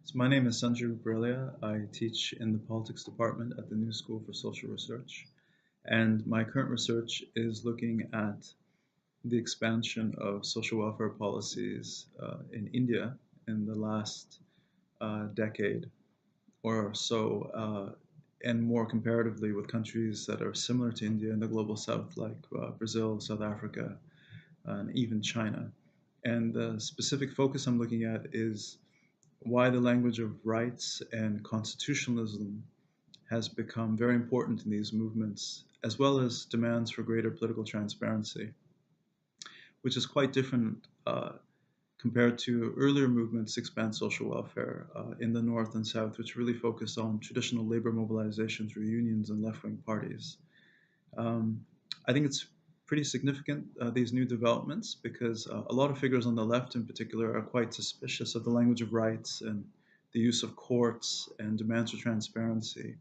So my name is Sanjay Ruparelia. I teach in the Politics Department at the New School for Social Research. And my current research is looking at the expansion of social welfare policies in India in the last decade or so, and more comparatively with countries that are similar to India in the global south, like Brazil, South Africa, and even China. And the specific focus I'm looking at is why the language of rights and constitutionalism has become very important in these movements, as well as demands for greater political transparency, which is quite different compared to earlier movements to expand social welfare in the North and South, which really focused on traditional labor mobilization through unions and left wing parties. Um, I think it's pretty significant, these new developments, because a lot of figures on the left in particular are quite suspicious of the language of rights and the use of courts and demands for transparency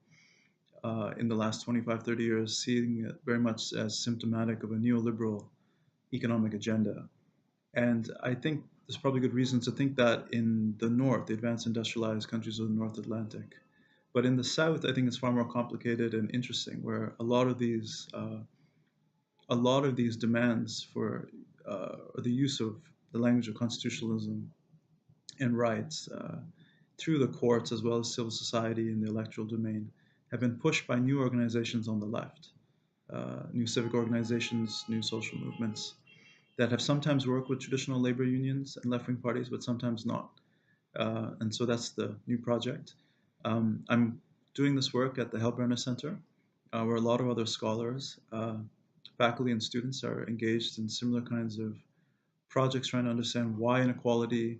in the last 25, 30 years, seeing it very much as symptomatic of a neoliberal economic agenda. And I think there's probably good reason to think that in the North, the advanced industrialized countries of the North Atlantic. But in the South, I think it's far more complicated and interesting, where a lot of these demands for or the use of the language of constitutionalism and rights through the courts as well as civil society and the electoral domain have been pushed by new organizations on the left, new civic organizations, new social movements that have sometimes worked with traditional labor unions and left-wing parties, but sometimes not. And so that's the new project. I'm doing this work at the Heilbroner Center, where a lot of other scholars, faculty, and students are engaged in similar kinds of projects trying to understand why inequality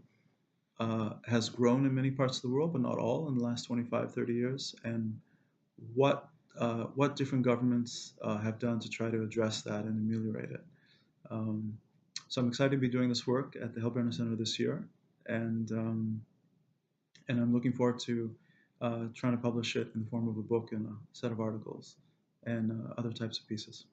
has grown in many parts of the world, but not all, in the last 25, 30 years, and what what different governments have done to try to address that and ameliorate it. Um, so I'm excited to be doing this work at the Heilbroner Center this year, and um, and I'm looking forward to trying to publish it in the form of a book and a set of articles and other types of pieces.